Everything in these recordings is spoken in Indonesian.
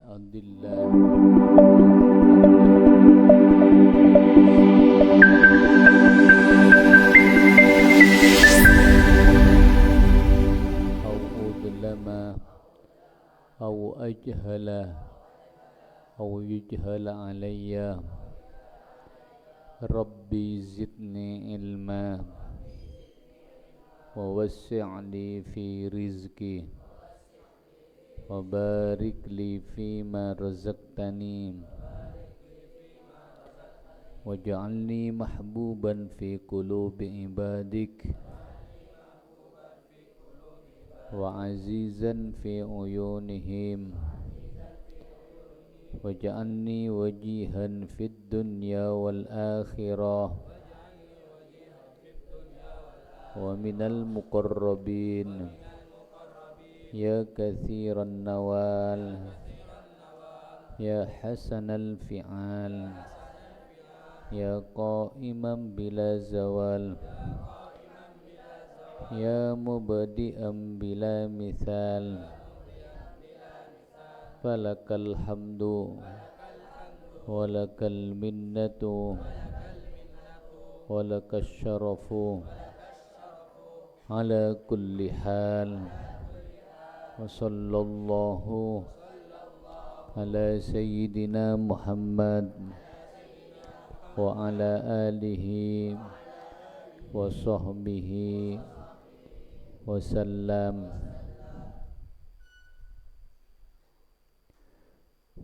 Alhamdulillah. Au udlama au ajhala au yujhala alayya Rabbi zidni ilma wa wassi'li fi rizqi wa barik li fima razaqtani waj'alni mahbuban fi qulubi ibadik wa azizan fi uyunihim waj'alni wajihan fid dunya wal akhirah wa minal muqarrabin ya kathiran nawal ya hasanal fi'al ya qa'iman bila zawal ya mubadi'an bila mithal falakal hamdu walakal minnatu walakas syarafu ala kulli hal wa sallallahu ala sayyidina Muhammad wa ala alihi wa sahbihi wa sallam.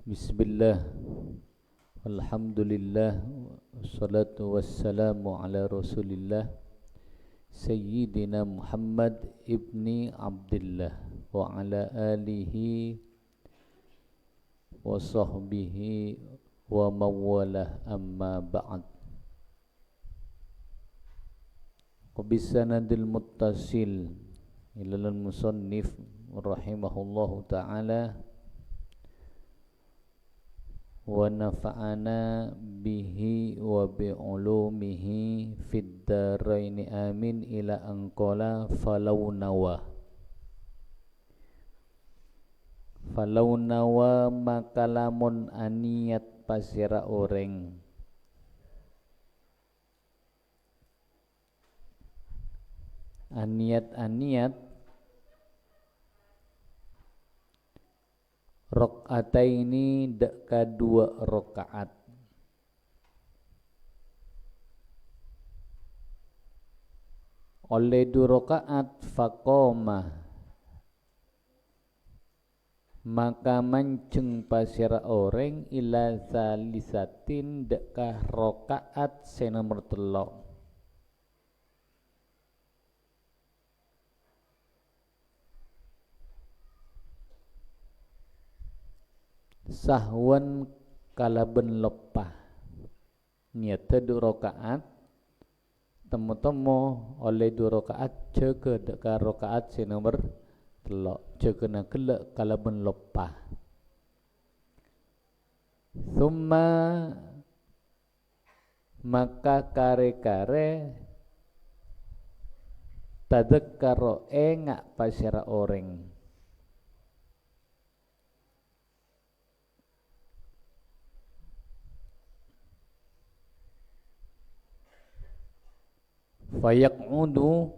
Bismillah, alhamdulillah, wassalatu wassalamu ala rasulillah Sayyidina Muhammad ibni Abdillah wa ala alihi wa sahbihi wa mawalah amma ba'd. Wabisanadil muttasil ilal musannif rahimahullahu ta'ala wa nafa'ana bihi wa bi'ulumihi fid daraini amin ila anqala falau nawa maka lamun aniat pasira oreng aniat rakaataini deka 2 rakaat oleh 2 rakaat faqoma maka manceng pasira orang ila salisatin deka rakaat senomor 3 sahwan kalaben lepah niatnya 2 rakaat temu-temu oleh 2 rakaat jaga deka rakaat senomor 3 jaga na gelak kalaben lepah thumma maka kare-kare tadzakkaro engak pasira orang fayaq'udu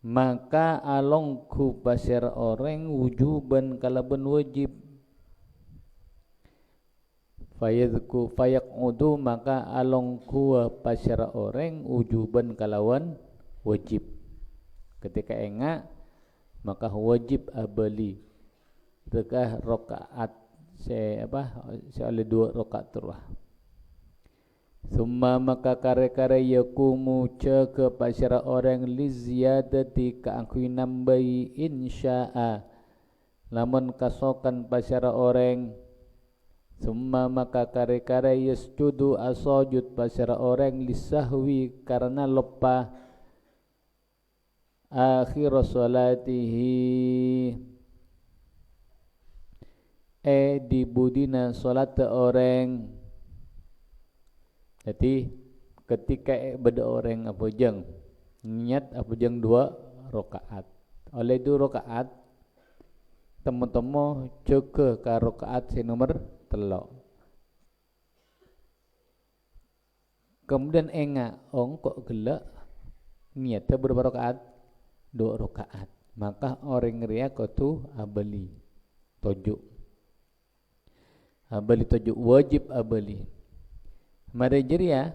maka alongku pasir orang wujuban kalaban wajib fayaq'udu maka alongku pasir orang wujuban kalawan wajib ketika enggak maka wajib abali dekah rakaat oleh 2 rakaat terus. Summa maka kare-kare yakumu jaga pasira orang li ziyadati kaangkui nambahi insya'a lamun kasokan pasira orang. Summa maka kare-kare yasjudu asajud pasira orang lisahwi karena lupa akhir salatihi di budina salat orang. Jadi ketika beda orang apa jeng niat apa jeng 2 rakaat oleh 2 rakaat temu-temu jaga ka rakaat sing nomor 3. Kemudian enggak, kok gelak niatnya berapa rakaat? 2 rakaat. Maka orang ria kudu abali tojuk. Abali tojuk wajib abali. Mari jeria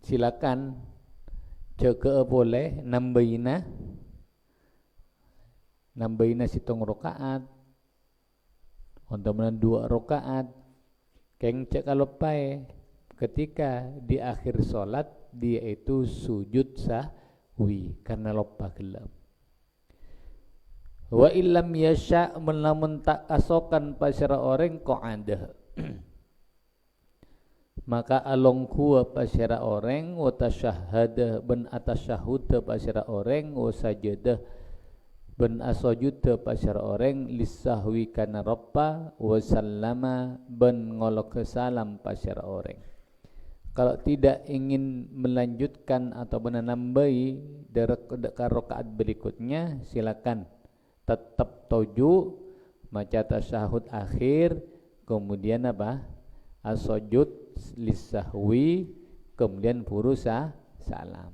silakan jaga boleh nambaina situng rakaat. Untuk 2 rakaat. Keng cek kalau pae ketika di akhir sholat dia itu sujud sahwi karena lupa gelap. Wa illam yasha melamun tak kasokan pasara orang qa'adah. Maka along kuwa pasara orang wa tasyahhada ben atasyahud pasara orang wa sajadah ben asujud pasara orang lisahwi kana rappa wa sallama ben ngolok salam pasara orang. Kalau tidak ingin melanjutkan atau menambahi dari rakaat berikutnya, silakan tetap toju maca tasyahud akhir, kemudian apa? As-sujud lisahwi, kemudian furusa salam.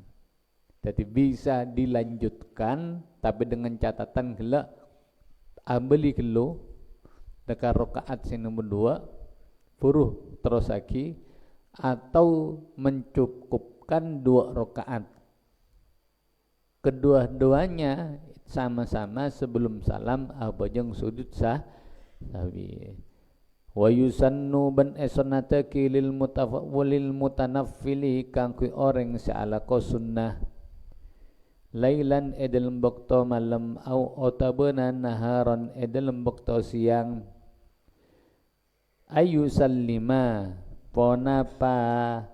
Jadi bisa dilanjutkan tapi dengan catatan gelak ambeli gelo dekat rakaat sing nomor 2 furuh terus lagi atau mencukupkan 2 rakaat. Kedua-duanya sama-sama sebelum salam abajeng sujud sahwi. Wa yusannu ban esonataki lil mutafawwilil mutanaffili kangku orang seala ko sunnah lailan edel bakto malam au otabana naharon edel bakto siang ayu sallima ponapa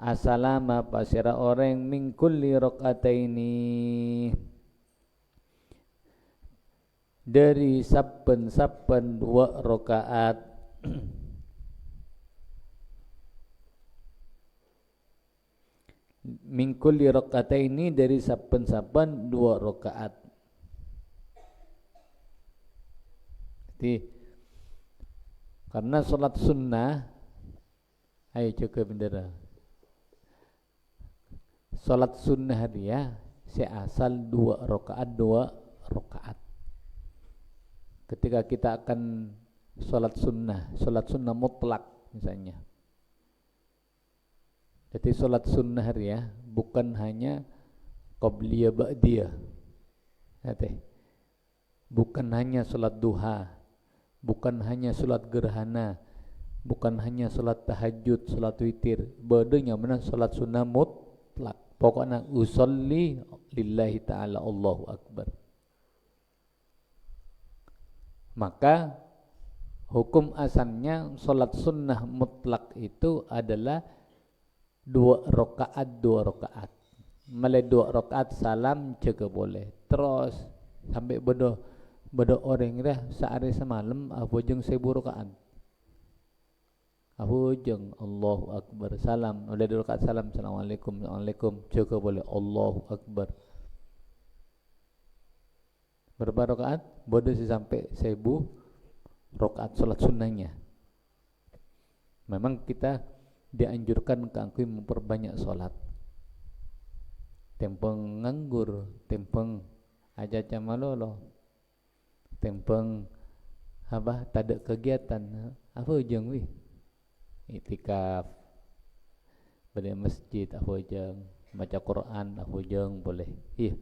asalama pasira orang min kulli rakaataini dari saben-saben 2 rakaat min kulli rakaataini dari saben-saben 2 rakaat. Jadi karena salat sunnah, ayo jaga bendera. Salat sunnah dia seasal 2 rakaat. Ketika kita akan salat sunnah mutlak misalnya. Jadi salat sunnah dia bukan hanya qabliyah ba'diyah. Bukan hanya salat duha, bukan hanya salat gerhana, bukan hanya salat tahajud, salat witir, bedanya mana salat sunnah mutlak. Pokoknya usolli lillahi ta'ala Allahu Akbar. Maka hukum asalnya salat sunnah mutlak itu adalah 2 rakaat. Mulai 2 rakaat salam juga boleh. Terus sampai bodoh orang dah sehari semalam abojeng 1000 rakaat. Abojeng Allahu Akbar salam. Udah 2 rakaat salam Assalamualaikum juga boleh Allahu Akbar. Berapa rakaat? Bodoh sampai 1000 rakaat salat sunnahnya. Memang kita dianjurkan kangkui memperbanyak salat. Tempeng nganggur, tempeng aja camalolo, tempeng apa tak kegiatan, apa ujung wih? Itikaf, pada masjid, apa ujung? Baca Quran, apa ujung boleh? Iya.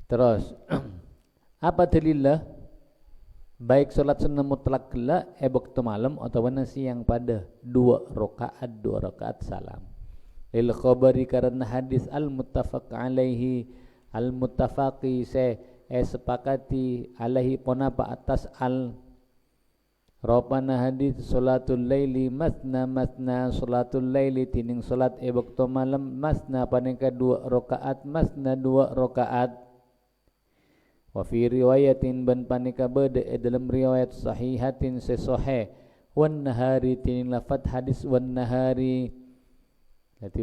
Terus apa dalilnya? Baik salat sunnah mutlak kelak waktu malam atau siang pada 2 rakaat salam. Lil khabari karena hadis al-muttafaq alaihi al-muttafaqi sepakati alaihi ponapa atas ropana hadis salatul laili masna salatul laili tining salat waktu malam masna paneka 2 rakaat masna 2 rakaat. Wa fi riwayatin ban panika bade dalam riwayat sahihatin sahih wan nahari tin lafat hadis wan nahari. Jadi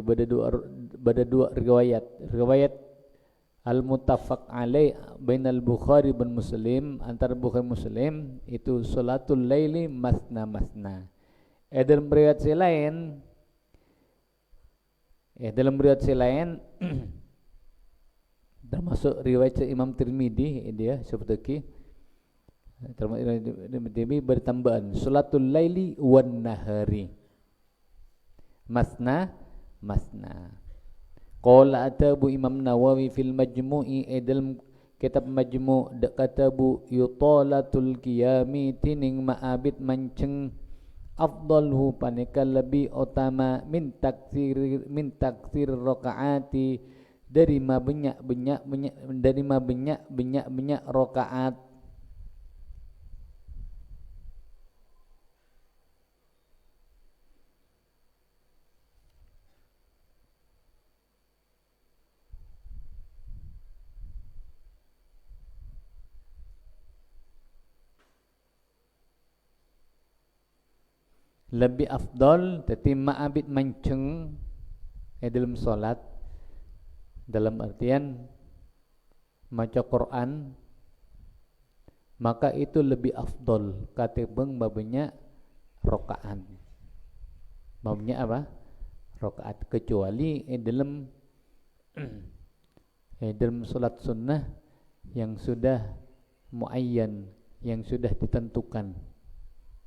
bada dua riwayat al-muttafaq alaih bainal Bukhari dan Muslim, antara Bukhari Muslim itu salatul laili masna masna. Dalam riwayat lain, dalam riwayat lain termasuk riwayat Imam Tirmidzi dia seperti termasuk bertambahan salatul laili wan nahari masna masna. Qala atabu Imam Nawawi fil Majmu'i, dalam kitab Majmu' katabu yutalatul qiyami tining ma'abid manceng afdalhu paneka lebih utama min taksir rakaati dari ma banyak rakaat. Lebih afdal tetapi ma'abid manceng dalam solat, dalam artian maca Quran, maka itu lebih afdal katimbang babnya rakaat. Babnya apa? Rakaat, kecuali dalam solat sunnah yang sudah muayyan, yang sudah ditentukan.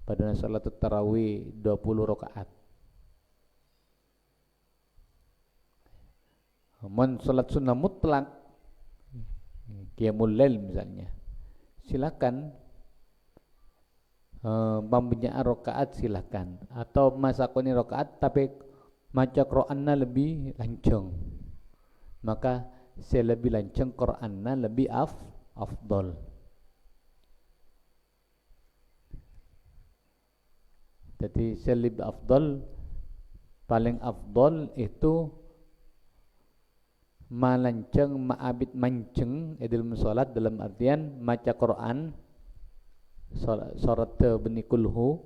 Pada salat tarawih 20 rakaat. Man salat sunnah mutlak qiyamul lail misalnya, silakan mempunyai rakaat silakan, atau masakoni rakaat tapi maca Qur'anna lebih lancang, maka saya lebih lancang Qur'anna lebih afdal. Jadi selib afdal, paling afdal itu malanceng ma'abid manceng dalam salat, dalam artian maca Quran surat benikulhu,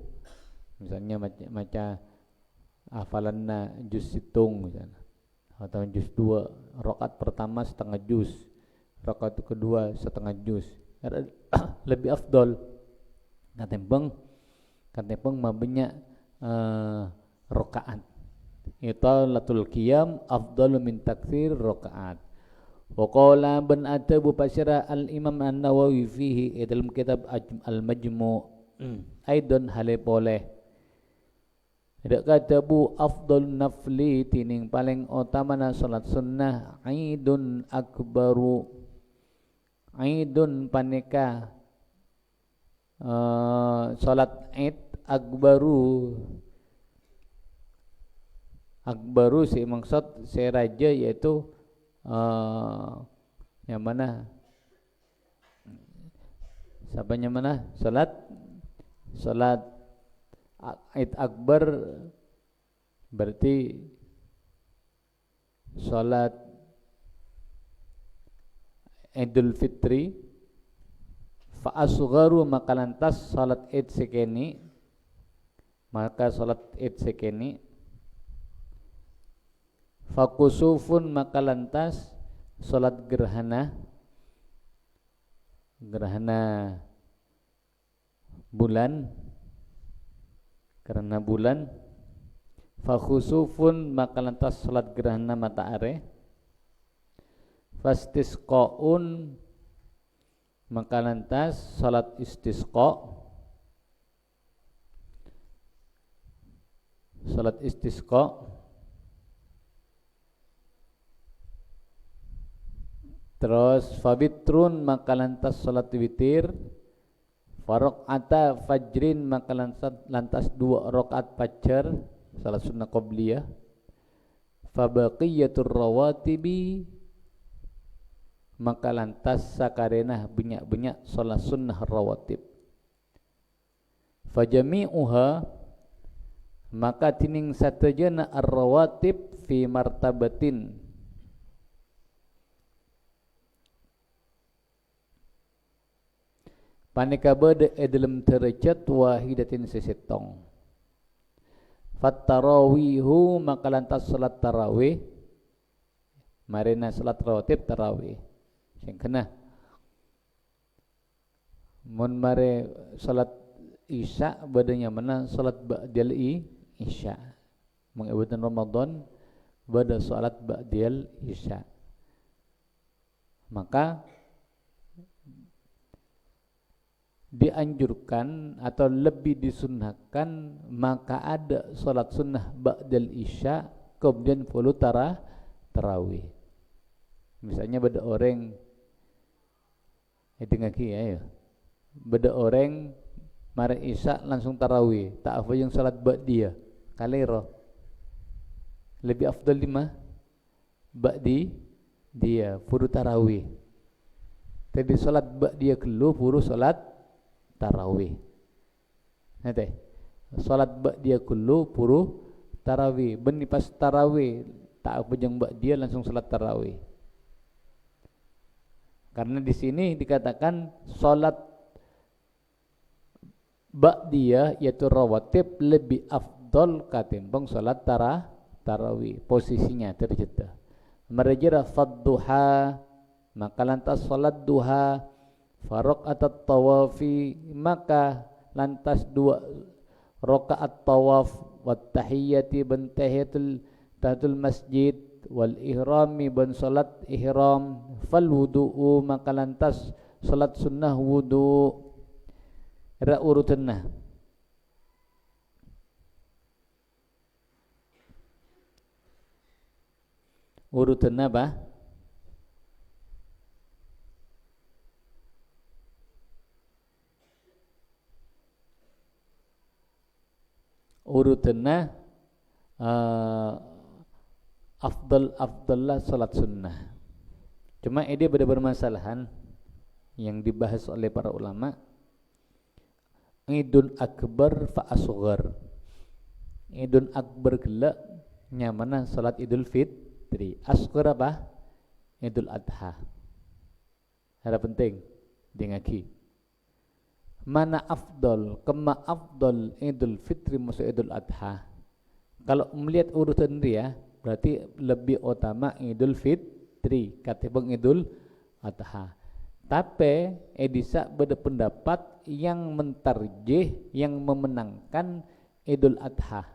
misalnya maca hafalanna juz situng misalnya, atau juz 2, rakaat pertama setengah juz, rakaat kedua setengah juz, lebih afdal katimbang mabnya rakaat. Italatul qiyam afdalu min taktsir rakaat. Wa qala ban atabu pasira al-Imam An-Nawawi fihi dalam kitab Al-Majmu' aidan hale boleh. Ada katabu afdal nafli tining paling utama na salat sunnah aidun akbaru, aidun paneka salat id akbaru si maksud si raja, yaitu yang mana sabanya mana salat id akbar berarti salat Idul Fitri, fa asgharu maka lantas salat id sekeni, maka salat id sekeni, fakusufun maka lantas salat gerhana bulan, karena bulan, fakhusufun maka lantas salat gerhana matahari, fastisqaun maka lantas salat istisqa, salat istisqa, terus fabitrun maka lantas salat witir, faraqata fajrin maka lantas 2 rakaat fajar salat sunnah qabliyah, fabaqiyatur rawatibi maka lantas sakarenah banyak salat sunnah rawatib, fajami'uha maka tining satajana ar-rawatib fi martabatin paneka beda dalam derajat wahidatin sesetong. Fattarawihu maka lantas salat tarawih, marina salat rawatib tarawih, sing kena mun mare salat isya badanya mana salat ba'dal isya mengibadah Ramadan pada salat ba'dal isya, maka dianjurkan atau lebih disunnahkan maka ada salat sunnah ba'dal isya kemudian follow tarawih. Misalnya beda orang itu ngaki ya, beda orang mare isya langsung tarawih, tak apa yang salat ba'diyah kalero lebih afdal lima ba'di dia furu tarawih. Tadi salat ba'diyah kelu furu salat tarawih. Nate salat ba'diyah kelu furu tarawih. Beni pas tarawih tak apa yang ba'diyah langsung salat tarawih. Karena di sini dikatakan salat ba'diyah yaitu rawatib lebih afdal ketimbang salat tarawih. Posisinya terjeda. Merajira fadduha maka lantas salat duha, faraq atat tawafi maka lantas 2 rakaat tawaf, wat tahiyyati ban tahiyatul masjid, wal ihrami ban salat ihram, fal wudu'u maka lantas salat sunnah wudu. Ra urutanna urutan apa? Urutanna afdallah salat sunnah. Cuma ini beda bermasalahan yang dibahas oleh para ulama. Idul akbar fa asghar. Idul akbar gela nyamana salat Idul Fitri. Asghar apa? Idul Adha. Ada penting dengaki. Mana afdal, kema afdal Idul Fitri musa Idul Adha. Kalau melihat urutan dia berarti lebih utama Idul Fitri ketimbang Idul Adha. Tapi edisa berpendapat yang mentarjih, yang memenangkan Idul Adha.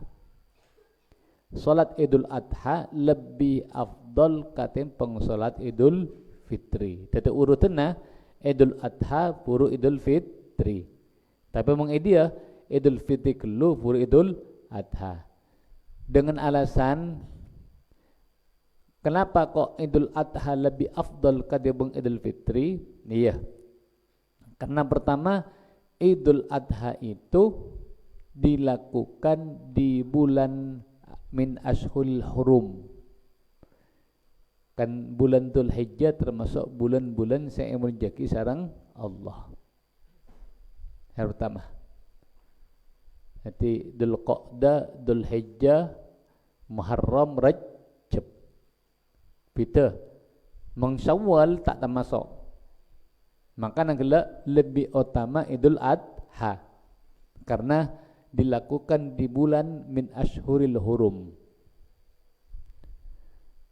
Salat Idul Adha lebih afdal ketimbang salat Idul Fitri. Jadi urutannya Idul Adha puru Idul Fitri. Tapi meng dia Idul Fitri kelu puru Idul Adha. Dengan alasan kenapa kok Idul Adha lebih afdal ketimbang Idul Fitri? Iya. Karena pertama Idul Adha itu dilakukan di bulan min ashhuril hurum. Kan bulan Dzulhijjah termasuk bulan-bulan yang menjaki sarang Allah. Yang pertama. Nanti Dzulqa'dah, Dzulhijjah, Muharram, Rajab. Kita Syawal tak termasuk. Maka nangkala lebih utama Idul Adha karena dilakukan di bulan min ashhuril hurum.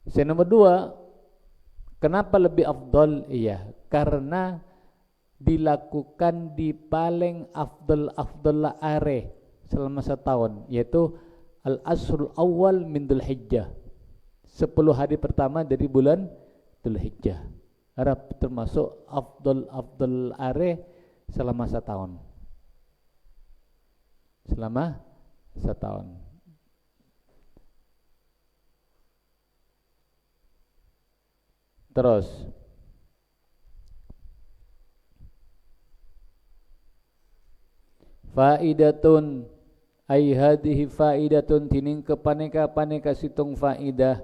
Nomor 2, kenapa lebih afdal? Iya, karena dilakukan di paling afdal are selama setahun, yaitu al-ashrul awal min Dzulhijjah. 10 hari pertama dari bulan Dzulhijjah. Arab termasuk afdal are selama setahun. Selama setahun. Terus faidatun ay hadhihi faidatun tining kepaneka situng faidah.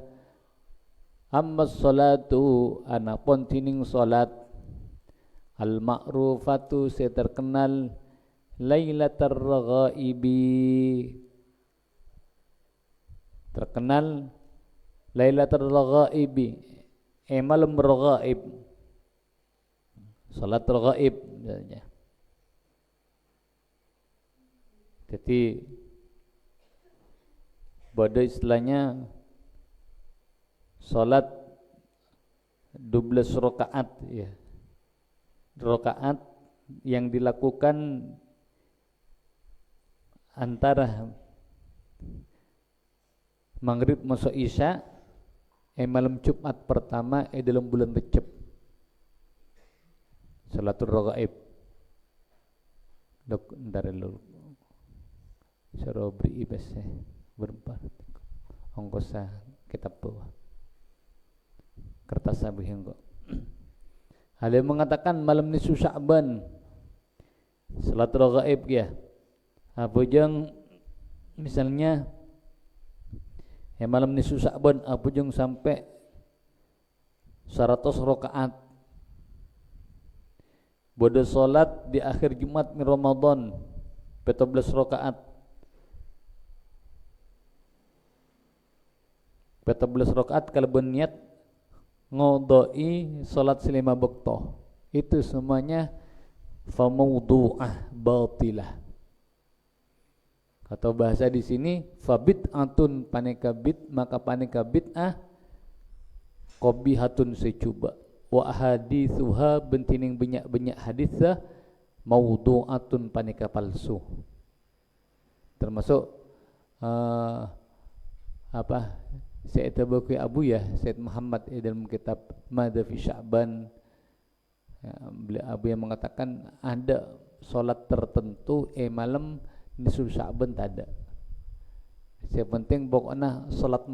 Amma salatu anapun tining salat al ma'rufatu se terkenal lailatul ghaibi, terkenal lailatul ghaibi malam ghaib, salatul ghaib misalnya. Jadi pada istilahnya salat 12 rakaat ya. Rakaat yang dilakukan antara maghrib masuk isya malam Jumat pertama dalam bulan Recep. Salatul raghaib. Dok ntar dulu. Sarobri ibasnya berempat. Ongkosa kitab bawah. Kertas sabih engko. Ada yang mengatakan malam nisfu Sya'ban. Salatul raghaib ya. Apa jeng misalnya malam nisfu Sya'ban apa jeng sampai 100 rakaat. Bodo salat di akhir Jumat min Ramadan 14 rakaat. 14 rakaat kalau berniat ngodoi salat selima waktu. Itu semuanya famawdu'ah batilah. Atau bahasa di sini fabid'atun paneka bid maka paneka bid'ah qabihatun secuba wa hadithuha bentining banyak hadisah mawdu'atun paneka palsu. Termasuk Syed Tabaqi Abu ya Syed Muhammad dalam kitab Madha fi Sya'ban Abu yang mengatakan ada solat tertentu malam nisfu Sya'ban tak ada. Yang penting pokoknya solat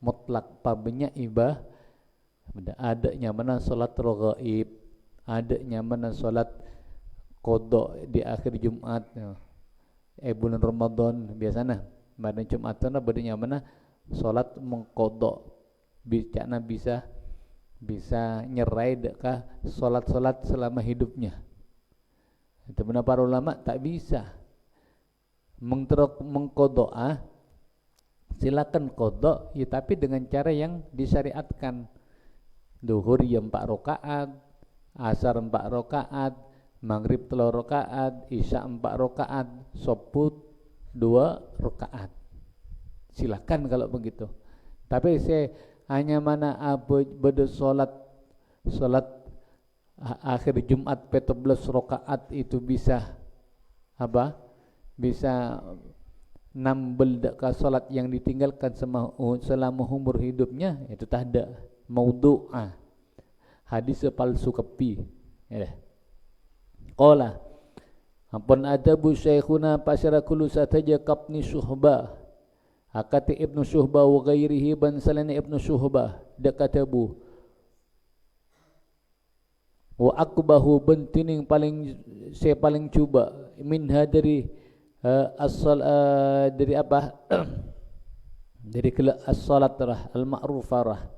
mutlak pabnya ibadah adanya mana solat raghaib adanya mana solat qada di akhir Jumat bulan Ramadan biasanya pada Jumatan badanya mana salat mengqada bicana bisa nyerai dekah salat-salat selama hidupnya. Itu benar para ulama tak bisa mengqada silakan qada ya tapi dengan cara yang disyariatkan. Duhur ya 4 rakaat, asar 4 rakaat, maghrib 3 rakaat, isya 4 rakaat, subuh 2 rakaat. Silakan kalau begitu. Tapi saya hanya mana beda salat akhir Jumat 14 rakaat itu bisa bisa nambel dekat salat yang ditinggalkan selama umur hidupnya itu tak ada maudhu'ah. Hadis palsu kepi. Ya. Qala ampun adabu syekhuna pasara kullu sataja kapni Syuhbah akati Ibnu Syuhbah wa ghairihi ban salani Ibnu Syuhbah dakatabu wa akbahu bentining saya paling cuba minha dari dari apa dari as-salat al-ma'rufah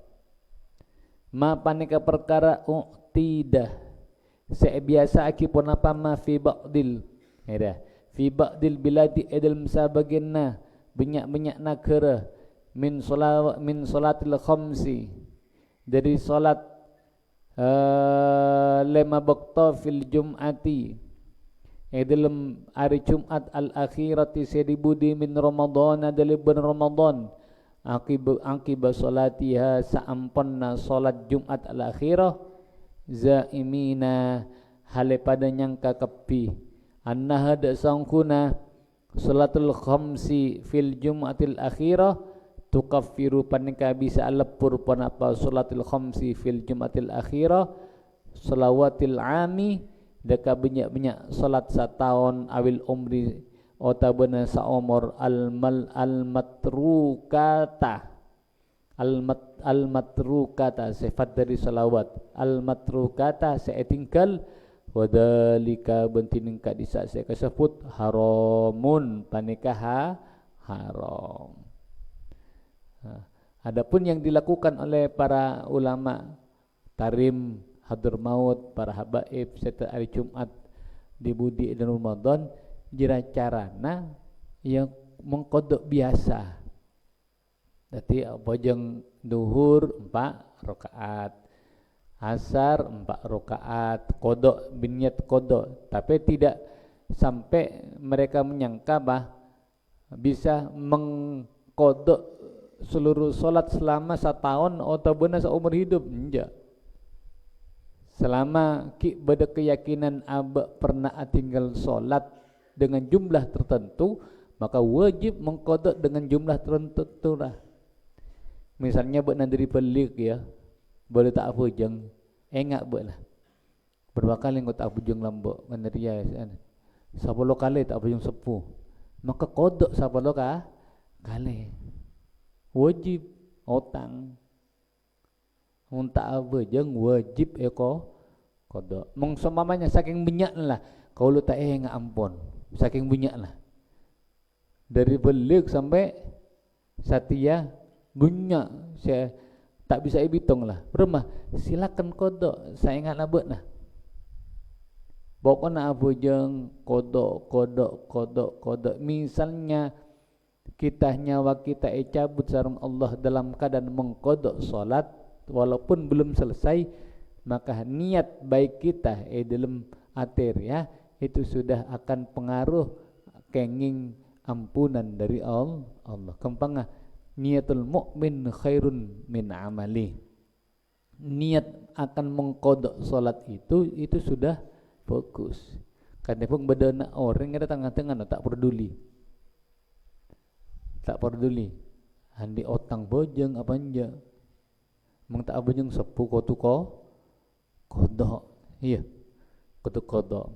ma panika perkara tidak saya biasa aki pun apa ma fi ba'dil fi ba'dil biladi dalam sebagianna banyak negara min salatil khamsi dari salat 5 waktu fil jum'ati dalam hari Jumat al-akhirati sedibudi min Ramadan dari bulan Ramadan akibat salatiha sa'ampanna salat Jumat al-akhirah zaimina hale pada nyangka kepi annaha da sangkuna salatul khamsi fil Jumatil akhirah tukaffiru panika bisa lepur panapa salatul khamsi fil Jumatil akhirah salawatil ami deka banyak salat satahun awil umri otabana saumur al-matrukata sifat dari salawat al-matrukata saya tinggal wadalika bentining ka disa saya kasebut haramun panikah haram. Adapun yang dilakukan oleh para ulama tarim hadramaut para habaib serta hari Jumat di budi dan Ramadan jira carana yang mengkodok biasa. Jadi bojong duhur 4 rakaat, asar 4 rakaat, kodok binyat kodok, tapi tidak sampai mereka menyangka bisa mengkodok seluruh solat selama setahun atau benar seumur hidup, enggak. Selama ki beda keyakinan abak pernah tinggal solat dengan jumlah tertentu, maka wajib mengkodok dengan jumlah tertentu lah. Misalnya buat nadiri pelik ya, boleh tak apa jeng, enggak buat lah. Berapa kali engkau tak bujung lambok nadiri ya, 10 kali tak bujung 10, maka kodok 10 kali. Wajib otang. Unta apa jeng wajib kodok. Mong semamanya saking banyak lah. Kau lu tak enggak ampun. Saking banyak lah. Dari belik sampai Satya banyak. Saya tak bisa hitung lah. Bermah silakan kodok. Saya ingat labut lah. Pokoknya apa jeng kodok. Misalnya kita nyawa kita cabut sarung Allah dalam keadaan mengkodok solat walaupun belum selesai, maka niat baik kita dalam atir ya itu sudah akan pengaruh kenging ampunan dari Allah. Kempangah niatul mukmin khairun min amali. Niat akan mengkodok solat itu sudah fokus. Karena pun bedana orang yang ada tengah-tengah tak peduli handi otang bojeng apa anja meng tak bojeng sepuh kodok iya kodok